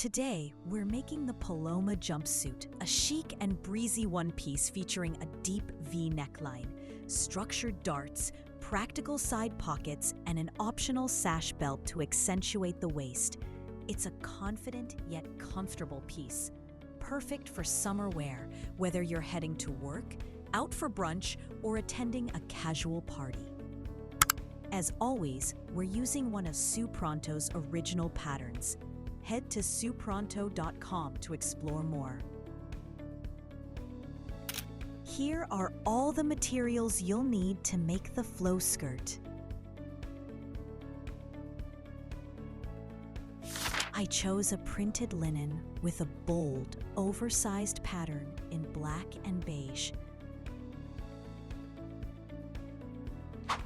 Today, we're making the Paloma Jumpsuit, a chic and breezy one-piece featuring a deep V neckline, structured darts, practical side pockets, and an optional sash belt to accentuate the waist. It's a confident yet comfortable piece, perfect for summer wear, whether you're heading to work, out for brunch, or attending a casual party. As always, we're using one of Sewpronto's original patterns. Head to Sewpronto.com to explore more. Here are all the materials you'll need to make the flow skirt. I chose a printed linen with a bold, oversized pattern in black and beige.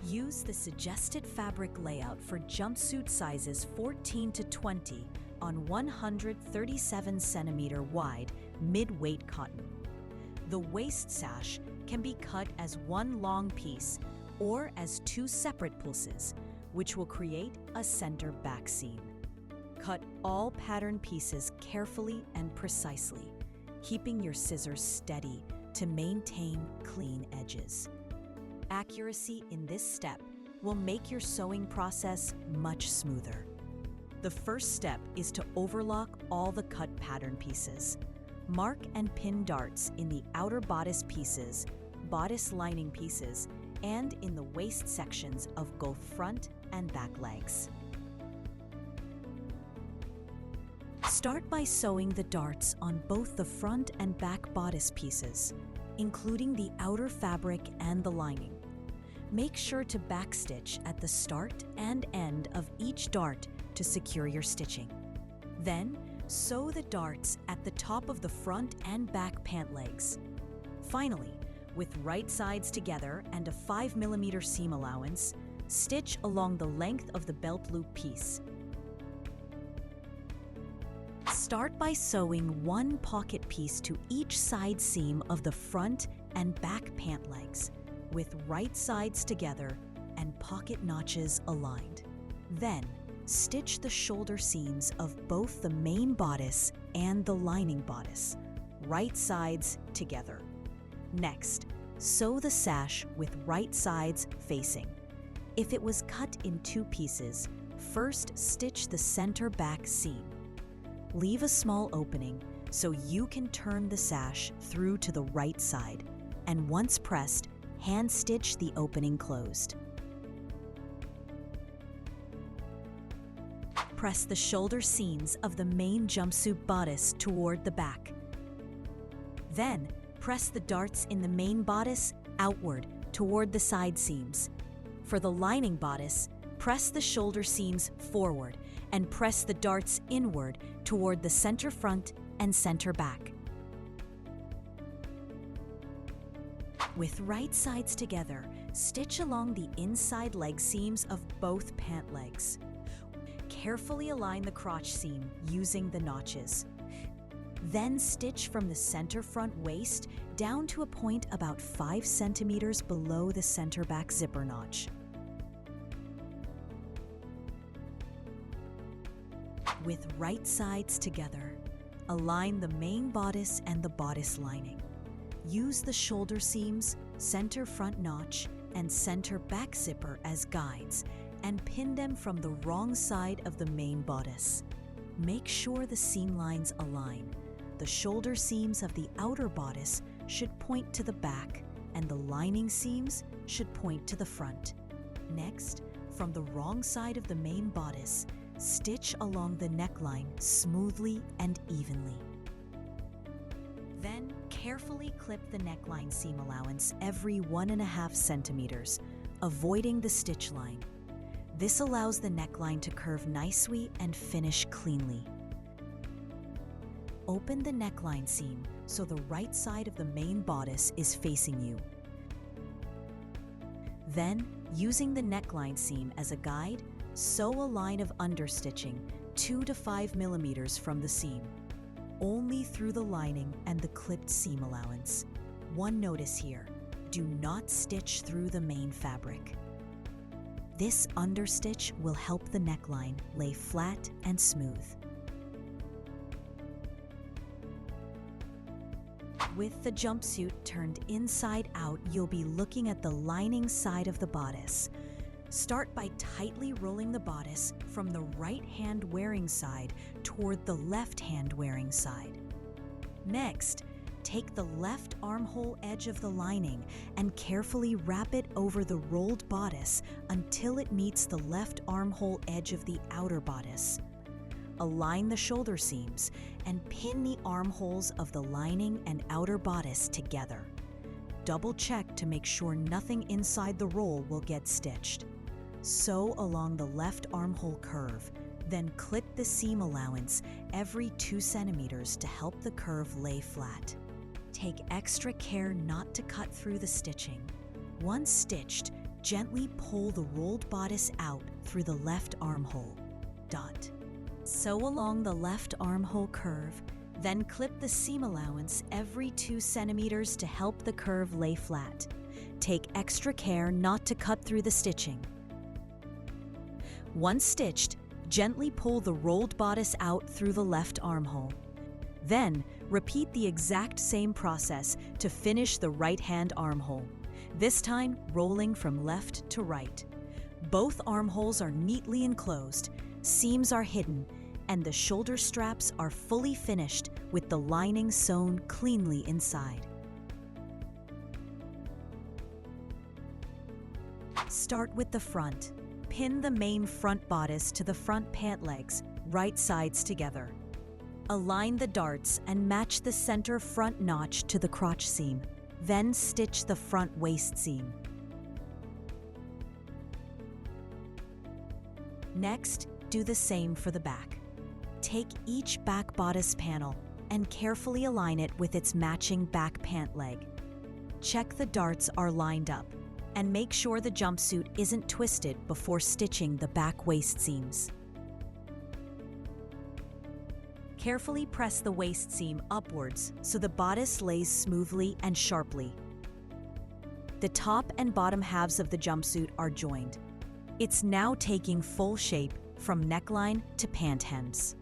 Use the suggested fabric layout for jumpsuit sizes 14 to 20 on 137 centimeter wide mid-weight cotton. The waist sash can be cut as one long piece or as two separate pulses, which will create a center back seam. Cut all pattern pieces carefully and precisely, keeping your scissors steady to maintain clean edges. Accuracy in this step will make your sewing process much smoother. The first step is to overlock all the cut pattern pieces. Mark and pin darts in the outer bodice pieces, bodice lining pieces, and in the waist sections of both front and back legs. Start by sewing the darts on both the front and back bodice pieces, including the outer fabric and the lining. Make sure to backstitch at the start and end of each dart to secure your stitching. Then, sew the darts at the top of the front and back pant legs. Finally, with right sides together and a 5mm seam allowance, stitch along the length of the belt loop piece. Start by sewing one pocket piece to each side seam of the front and back pant legs, with right sides together and pocket notches aligned. Then, stitch the shoulder seams of both the main bodice and the lining bodice, right sides together. Next, sew the sash with right sides facing. If it was cut in two pieces, first stitch the center back seam. Leave a small opening so you can turn the sash through to the right side, and once pressed, hand stitch the opening closed. Press the shoulder seams of the main jumpsuit bodice toward the back. Then, press the darts in the main bodice outward toward the side seams. For the lining bodice, press the shoulder seams forward and press the darts inward toward the center front and center back. With right sides together, stitch along the inside leg seams of both pant legs. Carefully align the crotch seam using the notches. Then stitch from the center front waist down to a point about 5 centimeters below the center back zipper notch. With right sides together, align the main bodice and the bodice lining. Use the shoulder seams, center front notch, and center back zipper as guides, and pin them from the wrong side of the main bodice. Make sure the seam lines align. The shoulder seams of the outer bodice should point to the back, and the lining seams should point to the front. Next, from the wrong side of the main bodice, stitch along the neckline smoothly and evenly. Then, carefully clip the neckline seam allowance every 1.5 centimeters, avoiding the stitch line. This allows the neckline to curve nicely and finish cleanly. Open the neckline seam so the right side of the main bodice is facing you. Then, using the neckline seam as a guide, sew a line of understitching 2 to 5 millimeters from the seam, only through the lining and the clipped seam allowance. One notice here: do not stitch through the main fabric. This understitch will help the neckline lay flat and smooth. With the jumpsuit turned inside out, you'll be looking at the lining side of the bodice. Start by tightly rolling the bodice from the right hand wearing side toward the left hand wearing side. Next, take the left armhole edge of the lining and carefully wrap it over the rolled bodice until it meets the left armhole edge of the outer bodice. Align the shoulder seams and pin the armholes of the lining and outer bodice together. Double check to make sure nothing inside the roll will get stitched. Sew along the left armhole curve, then clip the seam allowance every 2 centimeters to help the curve lay flat. Take extra care not to cut through the stitching. Once stitched, gently pull the rolled bodice out through the left armhole. Sew along the left armhole curve, then clip the seam allowance every 2 centimeters to help the curve lay flat. Take extra care not to cut through the stitching. Once stitched, gently pull the rolled bodice out through the left armhole. Then, repeat the exact same process to finish the right-hand armhole, this time rolling from left to right. Both armholes are neatly enclosed, seams are hidden, and the shoulder straps are fully finished with the lining sewn cleanly inside. Start with the front. Pin the main front bodice to the front pant legs, right sides together. Align the darts and match the center front notch to the crotch seam. Then stitch the front waist seam. Next, do the same for the back. Take each back bodice panel and carefully align it with its matching back pant leg. Check the darts are lined up and make sure the jumpsuit isn't twisted before stitching the back waist seams. Carefully press the waist seam upwards so the bodice lays smoothly and sharply. The top and bottom halves of the jumpsuit are joined. It's now taking full shape from neckline to pant hems.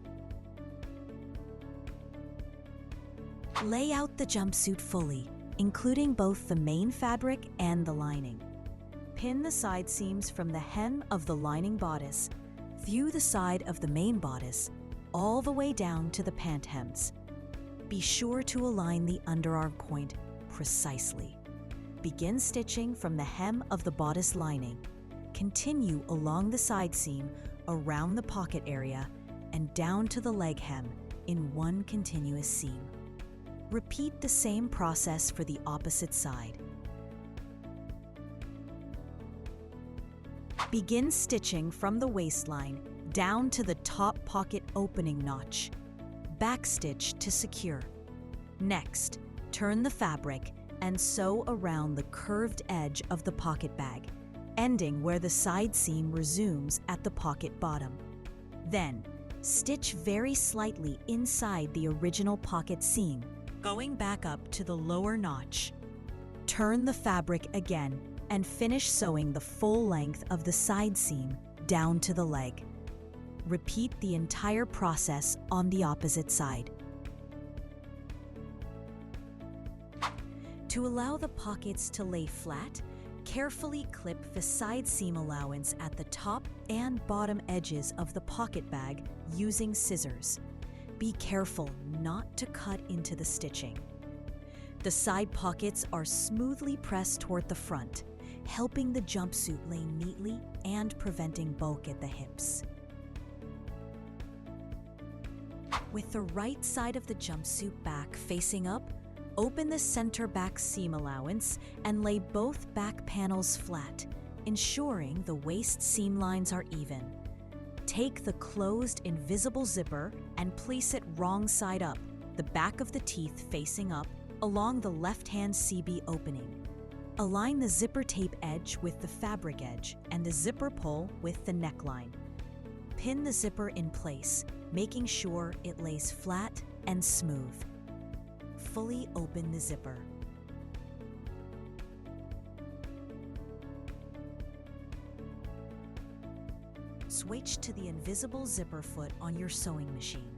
Lay out the jumpsuit fully, including both the main fabric and the lining. Pin the side seams from the hem of the lining bodice through the side of the main bodice all the way down to the pant hems. Be sure to align the underarm point precisely. Begin stitching from the hem of the bodice lining. Continue along the side seam, around the pocket area, and down to the leg hem in one continuous seam. Repeat the same process for the opposite side. Begin stitching from the waistline down to the top pocket opening notch. Backstitch to secure. Next, turn the fabric and sew around the curved edge of the pocket bag, ending where the side seam resumes at the pocket bottom. Then, stitch very slightly inside the original pocket seam, going back up to the lower notch. Turn the fabric again and finish sewing the full length of the side seam down to the leg. Repeat the entire process on the opposite side. To allow the pockets to lay flat, carefully clip the side seam allowance at the top and bottom edges of the pocket bag using scissors. Be careful not to cut into the stitching. The side pockets are smoothly pressed toward the front, helping the jumpsuit lay neatly and preventing bulk at the hips. With the right side of the jumpsuit back facing up, open the center back seam allowance and lay both back panels flat, ensuring the waist seam lines are even. Take the closed invisible zipper and place it wrong side up, the back of the teeth facing up, along the left-hand CB opening. Align the zipper tape edge with the fabric edge and the zipper pull with the neckline. Pin the zipper in place, making sure it lays flat and smooth. Fully open the zipper. Switch to the invisible zipper foot on your sewing machine.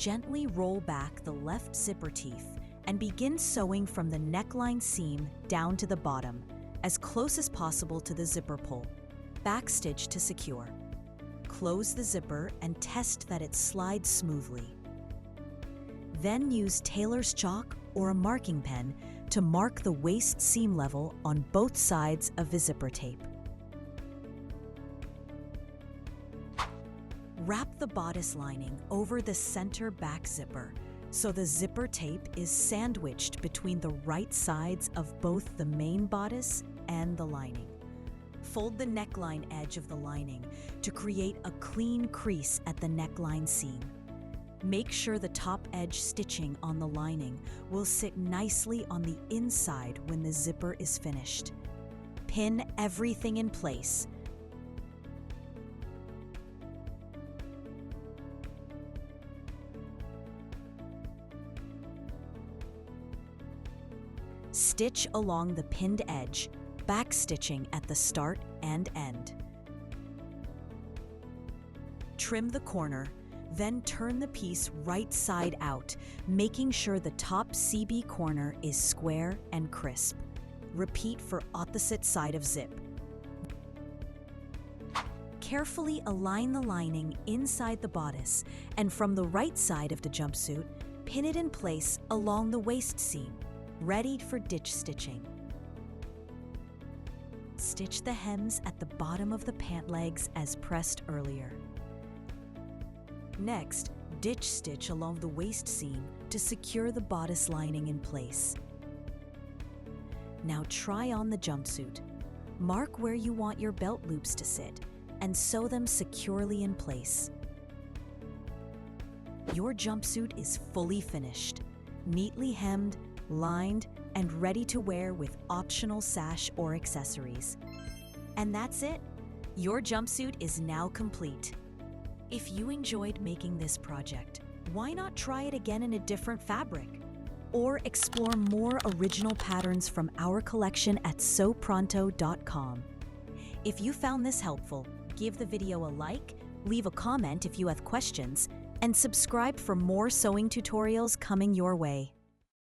Gently roll back the left zipper teeth and begin sewing from the neckline seam down to the bottom, as close as possible to the zipper pull. Backstitch to secure. Close the zipper and test that it slides smoothly. Then use tailor's chalk or a marking pen to mark the waist seam level on both sides of the zipper tape. Wrap the bodice lining over the center back zipper so the zipper tape is sandwiched between the right sides of both the main bodice and the lining. Fold the neckline edge of the lining to create a clean crease at the neckline seam. Make sure the top edge stitching on the lining will sit nicely on the inside when the zipper is finished. Pin everything in place. Stitch along the pinned edge, backstitching at the start and end. Trim the corner, then turn the piece right side out, making sure the top CB corner is square and crisp. Repeat for opposite side of zip. Carefully align the lining inside the bodice, and from the right side of the jumpsuit, pin it in place along the waist seam, ready for ditch stitching. Stitch the hems at the bottom of the pant legs as pressed earlier. Next, ditch stitch along the waist seam to secure the bodice lining in place. Now try on the jumpsuit. Mark where you want your belt loops to sit and sew them securely in place. Your jumpsuit is fully finished, neatly hemmed, lined, and ready to wear with optional sash or accessories. And that's it. Your jumpsuit is now complete. If you enjoyed making this project, why not try it again in a different fabric? Or explore more original patterns from our collection at sewpronto.com. If you found this helpful, give the video a like, leave a comment if you have questions, and subscribe for more sewing tutorials coming your way.